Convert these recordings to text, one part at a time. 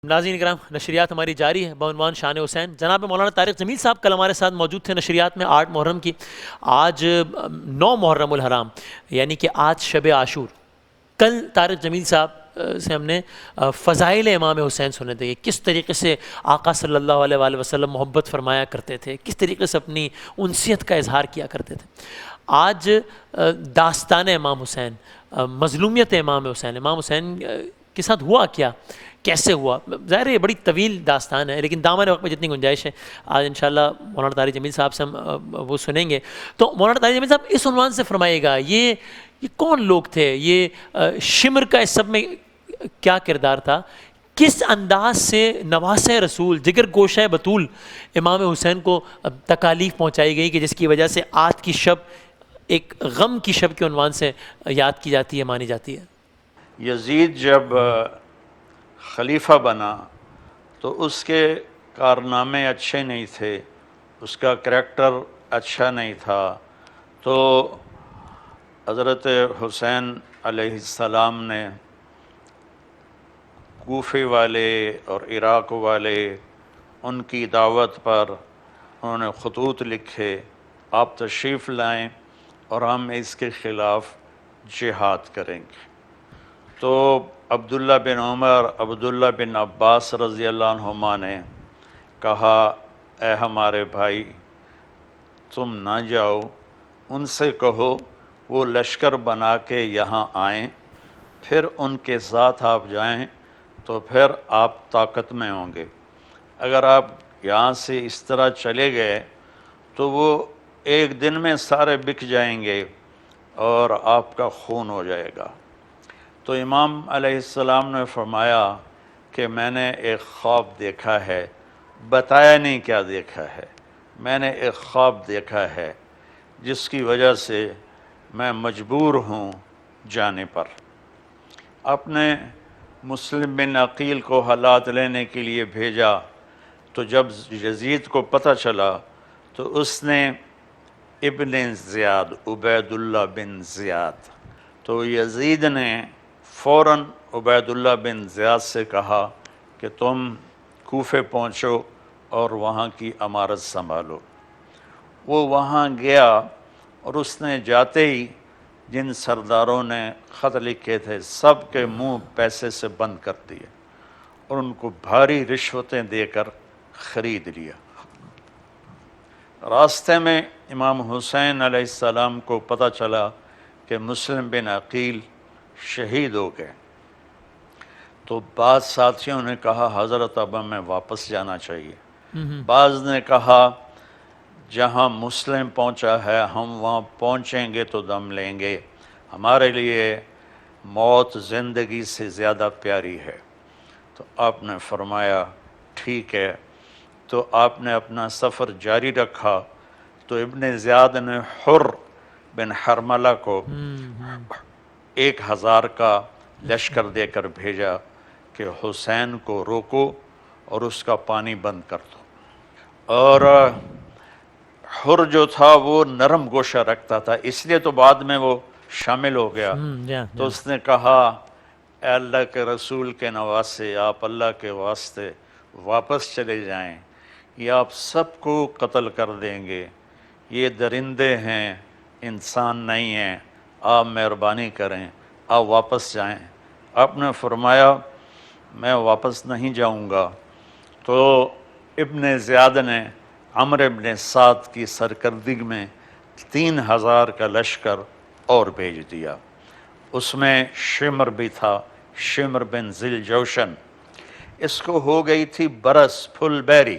ناظرین کرام، نشریات ہماری جاری ہے بعنوان شان حسین۔ جناب مولانا طارق جمیل صاحب کل ہمارے ساتھ موجود تھے نشریات میں 8 محرم کی۔ آج 9 محرم الحرام، یعنی کہ آج شب عاشور۔ کل طارق جمیل صاحب سے ہم نے فضائل امام حسین سنے تھے، کس طریقے سے آقا صلی اللہ علیہ وآلہ وسلم محبت فرمایا کرتے تھے، کس طریقے سے اپنی انسیت کا اظہار کیا کرتے تھے۔ آج داستان امام حسین، مظلومیت امام حسین کے ساتھ ہوا کیا، کیسے ہوا، ظاہر ہے یہ بڑی طویل داستان ہے، لیکن دامن وقت میں جتنی گنجائش ہے آج انشاءاللہ مولانا طارق جمیل صاحب سے ہم وہ سنیں گے۔ تو مولانا طارق جمیل صاحب اس عنوان سے فرمائیے گا، یہ کون لوگ تھے، یہ شمر کا اس سب میں کیا کردار تھا، کس انداز سے نواسہ رسول، جگر گوشہ بطول امام حسین کو تکالیف پہنچائی گئی کہ جس کی وجہ سے آج کی شب ایک غم کی شب کے عنوان سے یاد کی جاتی ہے، مانی جاتی ہے۔ یزید جب خلیفہ بنا تو اس کے کارنامے اچھے نہیں تھے، اس کا کریکٹر اچھا نہیں تھا، تو حضرت حسین علیہ السلام نے کوفے والے اور عراق والے ان کی دعوت پر انہوں نے خطوط لکھے، آپ تشریف لائیں اور ہم اس کے خلاف جہاد کریں گے۔ تو عبداللہ بن عمر، عبداللہ بن عباس رضی اللہ عنہما نے کہا، اے ہمارے بھائی تم نہ جاؤ، ان سے کہو وہ لشکر بنا کے یہاں آئیں، پھر ان کے ساتھ آپ جائیں تو پھر آپ طاقت میں ہوں گے۔ اگر آپ یہاں سے اس طرح چلے گئے تو وہ ایک دن میں سارے بک جائیں گے اور آپ کا خون ہو جائے گا۔ تو امام علیہ السلام نے فرمایا کہ میں نے ایک خواب دیکھا ہے، بتایا نہیں کیا دیکھا ہے، میں نے ایک خواب دیکھا ہے جس کی وجہ سے میں مجبور ہوں جانے پر۔ اپنے مسلم بن عقیل کو حالات لینے کے لیے بھیجا، تو جب یزید کو پتہ چلا تو اس نے ابن زیاد، عبید اللہ بن زیاد، تو یزید نے فوراً عبید اللہ بن زیاد سے کہا کہ تم کوفے پہنچو اور وہاں کی امارت سنبھالو۔ وہ وہاں گیا اور اس نے جاتے ہی جن سرداروں نے خط لکھے تھے سب کے منہ پیسے سے بند کر دیے اور ان کو بھاری رشوتیں دے کر خرید لیا۔ راستے میں امام حسین علیہ السلام کو پتہ چلا کہ مسلم بن عقیل شہید ہو گئے، تو بعض ساتھیوں نے کہا حضرت اب ہمیں واپس جانا چاہیے، بعض نے کہا جہاں مسلم پہنچا ہے ہم وہاں پہنچیں گے تو دم لیں گے، ہمارے لیے موت زندگی سے زیادہ پیاری ہے۔ تو آپ نے فرمایا ٹھیک ہے، تو آپ نے اپنا سفر جاری رکھا۔ تو ابن زیاد نے حر بن حرملہ کو 1000 کا لشکر دے کر بھیجا کہ حسین کو روکو اور اس کا پانی بند کر دو۔ اور حر جو تھا وہ نرم گوشہ رکھتا تھا، اس لیے تو بعد میں وہ شامل ہو گیا۔ تو اس نے کہا اے اللہ کے رسول کے نواسے، آپ اللہ کے واسطے واپس چلے جائیں، یہ آپ سب کو قتل کر دیں گے، یہ درندے ہیں انسان نہیں ہیں، آپ مہربانی کریں، آپ واپس جائیں۔ آپ نے فرمایا میں واپس نہیں جاؤں گا۔ تو ابن زیاد نے عمرو ابن سعد کی سرکردگی میں 3000 کا لشکر اور بھیج دیا، اس میں شمر بھی تھا، شمر بن ذی الجوشن۔ اس کو ہو گئی تھی برس، پھل بیری۔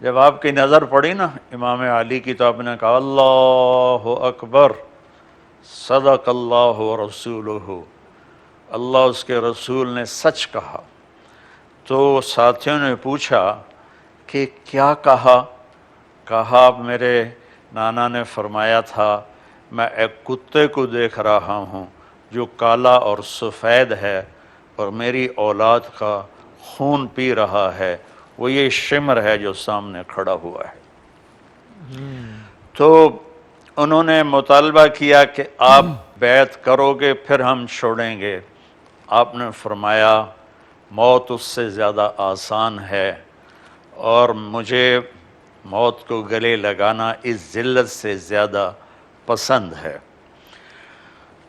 جب آپ کی نظر پڑی نا امام علی کی تو آپ نے کہا اللہ اکبر، صدق اللہ ورسولہ، اللہ اس کے رسول نے سچ کہا۔ تو ساتھیوں نے پوچھا کہ کیا کہا؟ کہا میرے نانا نے فرمایا تھا میں ایک کتے کو دیکھ رہا ہوں جو کالا اور سفید ہے اور میری اولاد کا خون پی رہا ہے، وہ یہ شمر ہے جو سامنے کھڑا ہوا ہے۔ تو انہوں نے مطالبہ کیا کہ آپ بیعت کرو گے پھر ہم چھوڑیں گے۔ آپ نے فرمایا موت اس سے زیادہ آسان ہے اور مجھے موت کو گلے لگانا اس ذلت سے زیادہ پسند ہے۔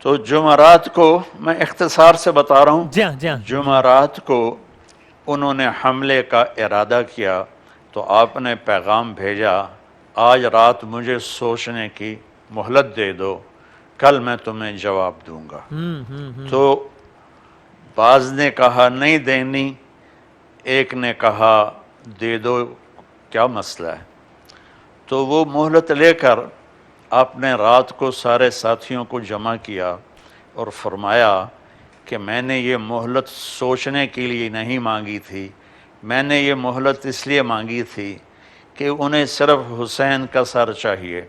تو جمعرات کو میں اختصار سے بتا رہا ہوں، جی ہاں، جی ہاں، جمعرات کو انہوں نے حملے کا ارادہ کیا تو آپ نے پیغام بھیجا آج رات مجھے سوچنے کی مہلت دے دو، کل میں تمہیں جواب دوں گا۔ تو بعض نے کہا نہیں دینی، ایک نے کہا دے دو، کیا مسئلہ ہے؟ تو وہ مہلت لے کر آپ نے رات کو سارے ساتھیوں کو جمع کیا اور فرمایا کہ میں نے یہ مہلت سوچنے کے لیے نہیں مانگی تھی، میں نے یہ مہلت اس لیے مانگی تھی کہ انہیں صرف حسین کا سر چاہیے،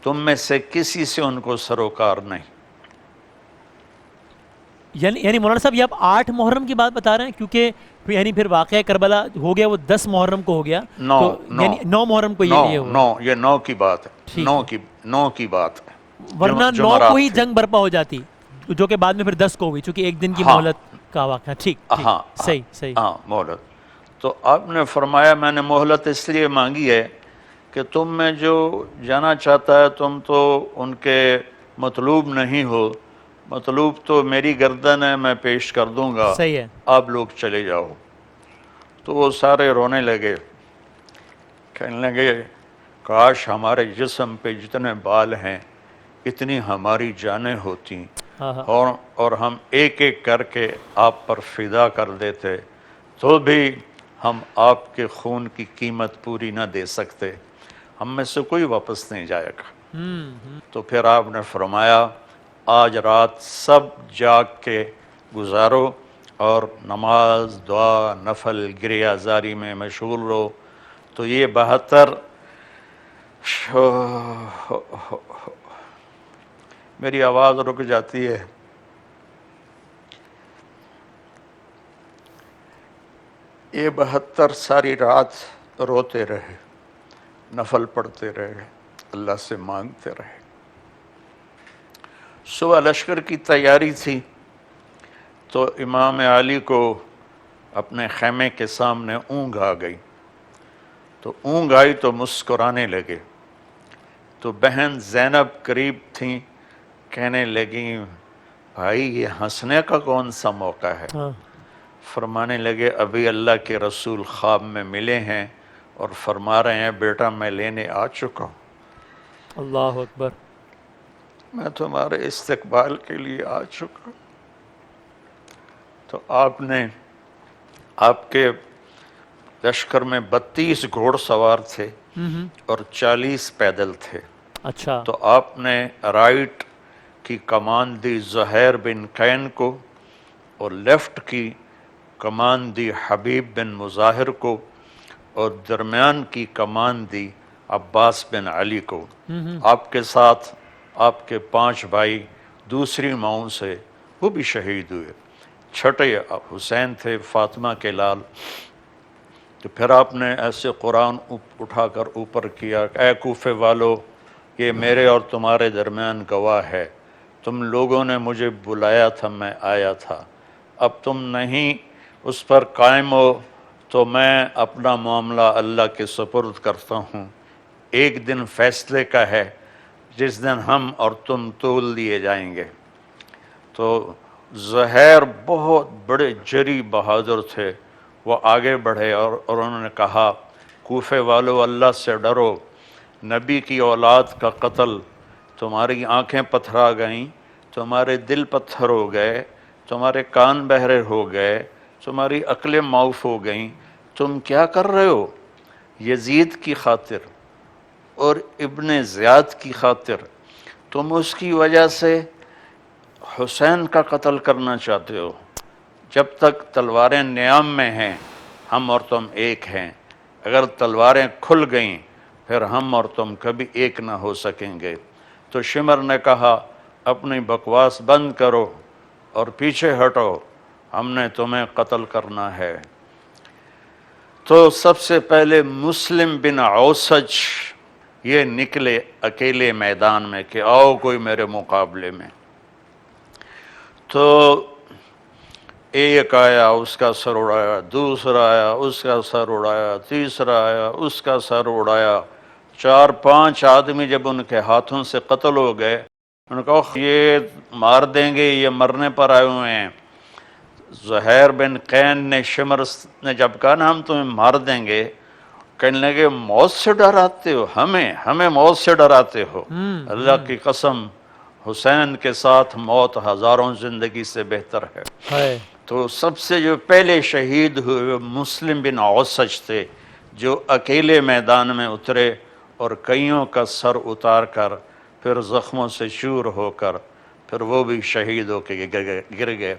تم میں سے کسی سے ان کو سروکار نہیں۔ یعنی مولانا صاحب یہ آپ 8 محرم کی بات بتا رہے ہیں، کیونکہ یعنی پھر واقعہ کربلا ہو گیا وہ 10 محرم کو ہو گیا، تو یعنی 9 محرم کو یہ ہوا۔ یہ 9 کی بات ہے، 9 کی بات ہے، ورنہ 9 کو جمعرات ہی تھی۔ جنگ برپا ہو جاتی، جو کہ بعد میں پھر 10 کو ہوئی، چونکہ ایک دن کی مہلت کا واقعہ۔ ٹھیک، صحیح۔ ہاں مہلت۔ تو آپ نے فرمایا میں نے مہلت اس لیے مانگی ہے کہ تم میں جو جانا چاہتا ہے تم تو ان کے مطلوب نہیں ہو، مطلوب تو میری گردن ہے، میں پیش کر دوں گا، صحیح ہے۔ آپ لوگ چلے جاؤ۔ تو وہ سارے رونے لگے، کہنے لگے کاش ہمارے جسم پہ جتنے بال ہیں اتنی ہماری جانیں ہوتی اور ہم ایک ایک کر کے آپ پر فدا کر دیتے، تو بھی ہم آپ کے خون کی قیمت پوری نہ دے سکتے، ہم میں سے کوئی واپس نہیں جائے گا۔ تو پھر آپ نے فرمایا آج رات سب جاگ کے گزارو اور نماز، دعا، نفل، گریہ زاری میں مشغول رہو۔ تو یہ 72 میری آواز رک جاتی ہے، یہ 72 ساری رات روتے رہے، نفل پڑھتے رہے، اللہ سے مانگتے رہے۔ صبح لشکر کی تیاری تھی تو امام علی کو اپنے خیمے کے سامنے اونگ آ گئی، تو اونگ آئی تو مسکرانے لگے، تو بہن زینب قریب تھیں، کہنے لگیں بھائی یہ ہنسنے کا کون سا موقع ہے؟ فرمانے لگے ابھی اللہ کے رسول خواب میں ملے ہیں اور فرما رہے ہیں بیٹا میں لینے آ چکا ہوں، اللہ اکبر، میں تمہارے استقبال کے لیے آ چکا۔ تو آپ نے، آپ کے لشکر میں 32 گھوڑ سوار تھے اور 40 پیدل تھے۔ اچھا، تو آپ نے رائٹ کی کمان دی زہیر بن قین کو اور لیفٹ کی کمان دی حبیب بن مظاہر کو اور درمیان کی کمان دی عباس بن علی کو۔ آپ کے ساتھ آپ کے 5 بھائی دوسری ماؤں سے وہ بھی شہید ہوئے، چھٹے حسین تھے فاطمہ کے لال۔ تو پھر آپ نے ایسے قرآن اٹھا کر اوپر کیا، اے کوفے والو یہ میرے اور تمہارے درمیان گواہ ہے، تم لوگوں نے مجھے بلایا تھا میں آیا تھا، اب تم نہیں اس پر قائم ہو تو میں اپنا معاملہ اللہ کے سپرد کرتا ہوں۔ ایک دن فیصلے کا ہے جس دن ہم اور تم تول دیے جائیں گے۔ تو زہیر بہت بڑے جری بہادر تھے، وہ آگے بڑھے اور انہوں نے کہا کوفے والو اللہ سے ڈرو، نبی کی اولاد کا قتل، تمہاری آنکھیں پتھرا گئیں، تمہارے دل پتھر ہو گئے، تمہارے کان بہرے ہو گئے، تمہاری عقلیں معاف ہو گئیں، تم کیا کر رہے ہو؟ یزید کی خاطر اور ابن زیاد کی خاطر تم اس کی وجہ سے حسین کا قتل کرنا چاہتے ہو؟ جب تک تلواریں نیام میں ہیں ہم اور تم ایک ہیں، اگر تلواریں کھل گئیں پھر ہم اور تم کبھی ایک نہ ہو سکیں گے۔ تو شمر نے کہا اپنی بکواس بند کرو اور پیچھے ہٹو، ہم نے تمہیں قتل کرنا ہے۔ تو سب سے پہلے مسلم بن اوسج یہ نکلے اکیلے میدان میں کہ آؤ کوئی میرے مقابلے میں۔ تو ایک آیا اس کا سر اڑایا، دوسرا آیا اس کا سر اڑایا، تیسرا آیا اس کا سر اڑایا، 4-5 آدمی جب ان کے ہاتھوں سے قتل ہو گئے، ان کا یہ مار دیں گے، یہ مرنے پر آئے ہوئے ہیں۔ زہیر بن قین نے، شمر نے جب کہا نا ہم تمہیں مار دیں گے، کہنے لگے موت سے ڈراتے ہو ہمیں موت سے ڈراتے ہو؟ اللہ کی قسم، حسین کے ساتھ موت ہزاروں زندگی سے بہتر ہے۔ ہے تو سب سے جو پہلے شہید ہوئے وہ مسلم بن عوسج تھے، جو اکیلے میدان میں اترے اور کئیوں کا سر اتار کر پھر زخموں سے چور ہو کر پھر وہ بھی شہید ہو کے گر گئے،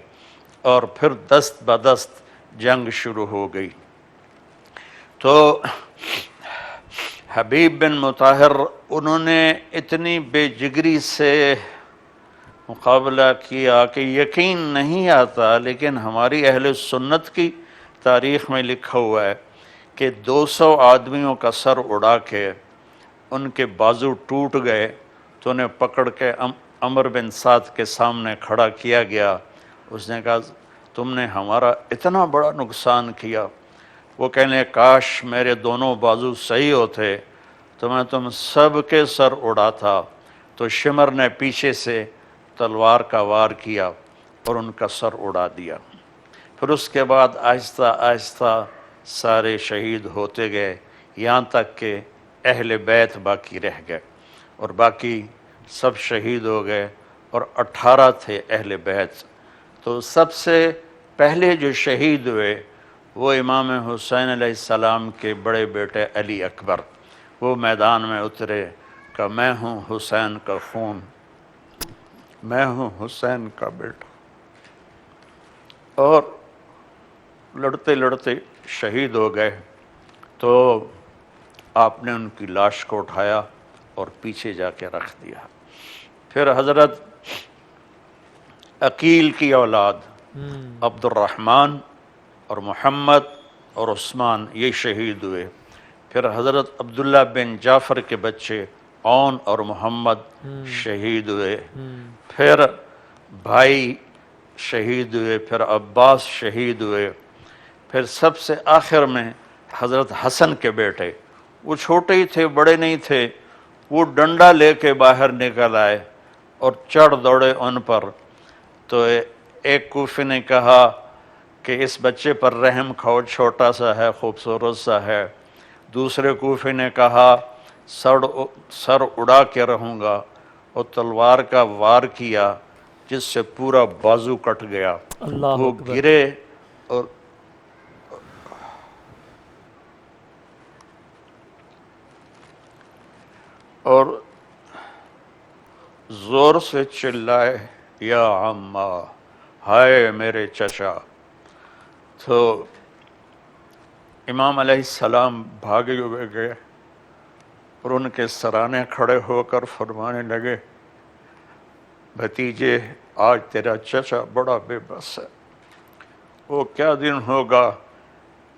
اور پھر دست بدست جنگ شروع ہو گئی۔ تو حبیب بن مطہر، انہوں نے اتنی بے جگری سے مقابلہ کیا کہ یقین نہیں آتا، لیکن ہماری اہل سنت کی تاریخ میں لکھا ہوا ہے کہ 200 آدمیوں کا سر اڑا کے ان کے بازو ٹوٹ گئے تو انہیں پکڑ کے عمر بن سعد کے سامنے کھڑا کیا گیا۔ اس نے کہا تم نے ہمارا اتنا بڑا نقصان کیا۔ وہ کہنے کاش میرے دونوں بازو صحیح ہوتے تو میں تم سب کے سر اڑاتا۔ تو شمر نے پیچھے سے تلوار کا وار کیا اور ان کا سر اڑا دیا۔ پھر اس کے بعد آہستہ آہستہ سارے شہید ہوتے گئے، یہاں تک کہ اہل بیت باقی رہ گئے، اور باقی سب شہید ہو گئے، اور 18 تھے اہل بیت۔ تو سب سے پہلے جو شہید ہوئے وہ امام حسین علیہ السلام کے بڑے بیٹے علی اکبر۔ وہ میدان میں اترے کہ میں ہوں حسین کا خون، میں ہوں حسین کا بیٹا، اور لڑتے لڑتے شہید ہو گئے۔ تو آپ نے ان کی لاش کو اٹھایا اور پیچھے جا کے رکھ دیا۔ پھر حضرت عقیل کی اولاد عبد الرحمن اور محمد اور عثمان یہ شہید ہوئے۔ پھر حضرت عبداللہ بن جعفر کے بچے عون اور محمد شہید ہوئے۔ پھر بھائی شہید ہوئے، پھر عباس شہید ہوئے۔ پھر سب سے آخر میں حضرت حسن کے بیٹے، وہ چھوٹے ہی تھے، بڑے نہیں تھے، وہ ڈنڈا لے کے باہر نکل آئے اور چڑھ دوڑے ان پر۔ تو ایک کوفی نے کہا کہ اس بچے پر رحم کھاؤ، چھوٹا سا ہے، خوبصورت سا ہے۔ دوسرے کوفی نے کہا سر اڑا کے رہوں گا، اور تلوار کا وار کیا جس سے پورا بازو کٹ گیا۔ اللہ وہ اکبر۔ گرے اور زور سے چلائے یا عمّا، ہائے میرے چچا۔ تو امام علیہ السلام بھاگے ہوئے گئے اور ان کے سرانے کھڑے ہو کر فرمانے لگے بھتیجے آج تیرا چچا بڑا بے بس ہے۔ وہ کیا دن ہوگا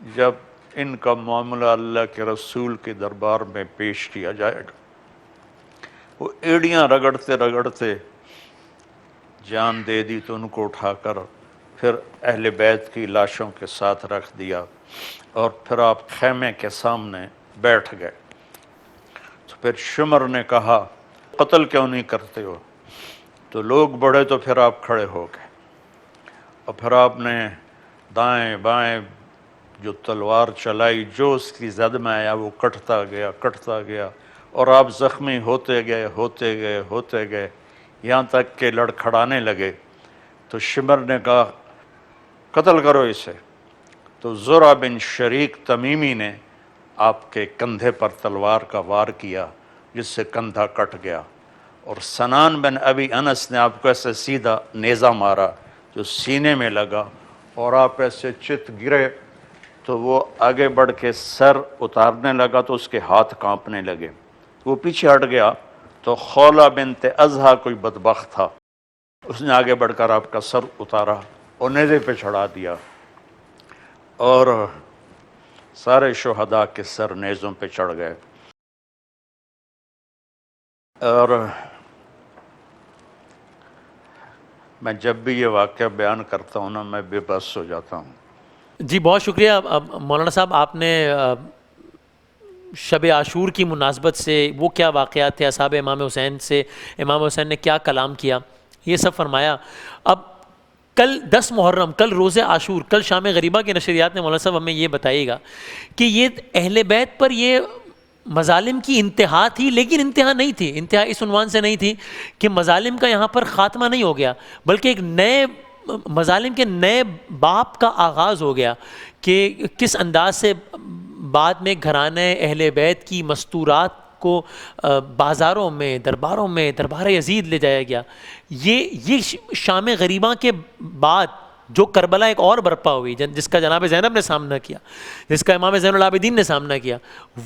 جب ان کا معاملہ اللہ کے رسول کے دربار میں پیش کیا جائے گا۔ وہ ایڑیاں رگڑتے رگڑتے جان دے دی تو ان کو اٹھا کر پھر اہل بیت کی لاشوں کے ساتھ رکھ دیا، اور پھر آپ خیمے کے سامنے بیٹھ گئے۔ تو پھر شمر نے کہا قتل کیوں نہیں کرتے ہو؟ تو لوگ بڑھے تو پھر آپ کھڑے ہو گئے، اور پھر آپ نے دائیں بائیں جو تلوار چلائی، جو اس کی زد میں آیا وہ کٹتا گیا، اور آپ زخمی ہوتے گئے، یہاں تک کہ لڑکھڑانے لگے۔ تو شمر نے کہا قتل کرو اسے۔ تو زرع بن شریک تمیمی نے آپ کے کندھے پر تلوار کا وار کیا جس سے کندھا کٹ گیا، اور سنان بن ابی انس نے آپ کو ایسے سیدھا نیزہ مارا جو سینے میں لگا، اور آپ ایسے چت گرے۔ تو وہ آگے بڑھ کے سر اتارنے لگا تو اس کے ہاتھ کانپنے لگے، وہ پیچھے ہٹ گیا۔ تو خولہ بنت ازہا کوئی بدبخت تھا، اس نے آگے بڑھ کر آپ کا سر اتارا اور نیزے پہ چڑھا دیا، اور سارے شہداء کے سر نیزوں پہ چڑھ گئے۔ اور میں جب بھی یہ واقعہ بیان کرتا ہوں نا میں بے بس ہو جاتا ہوں. جی بہت شکریہ مولانا صاحب، آپ نے شب عاشور کی مناسبت سے وہ کیا واقعات تھے اصحاب امام حسین سے، امام حسین نے کیا کلام کیا، یہ سب فرمایا. اب کل 10 محرم، کل روز عاشور، کل شام غریبہ کی نشریات میں مولانا صاحب ہمیں یہ بتائیے گا کہ یہ اہل بیت پر یہ مظالم کی انتہا تھی، لیکن انتہا نہیں تھی. انتہا اس عنوان سے نہیں تھی کہ مظالم کا یہاں پر خاتمہ نہیں ہو گیا، بلکہ ایک نئے مظالم کے نئے باب کا آغاز ہو گیا کہ کس انداز سے بعد میں گھرانے اہل بیت کی مستورات کو بازاروں میں، درباروں میں، دربار یزید لے جایا گیا. یہ شام غریبہ کے بعد جو کربلا ایک اور برپا ہوئی جس کا جناب زینب نے سامنا کیا، جس کا امام زین العابدین نے سامنا کیا،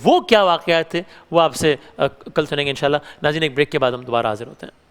وہ کیا واقعات تھے وہ آپ سے کل سنیں گے انشاءاللہ. ناظرین ایک بریک کے بعد ہم دوبارہ حاضر ہوتے ہیں.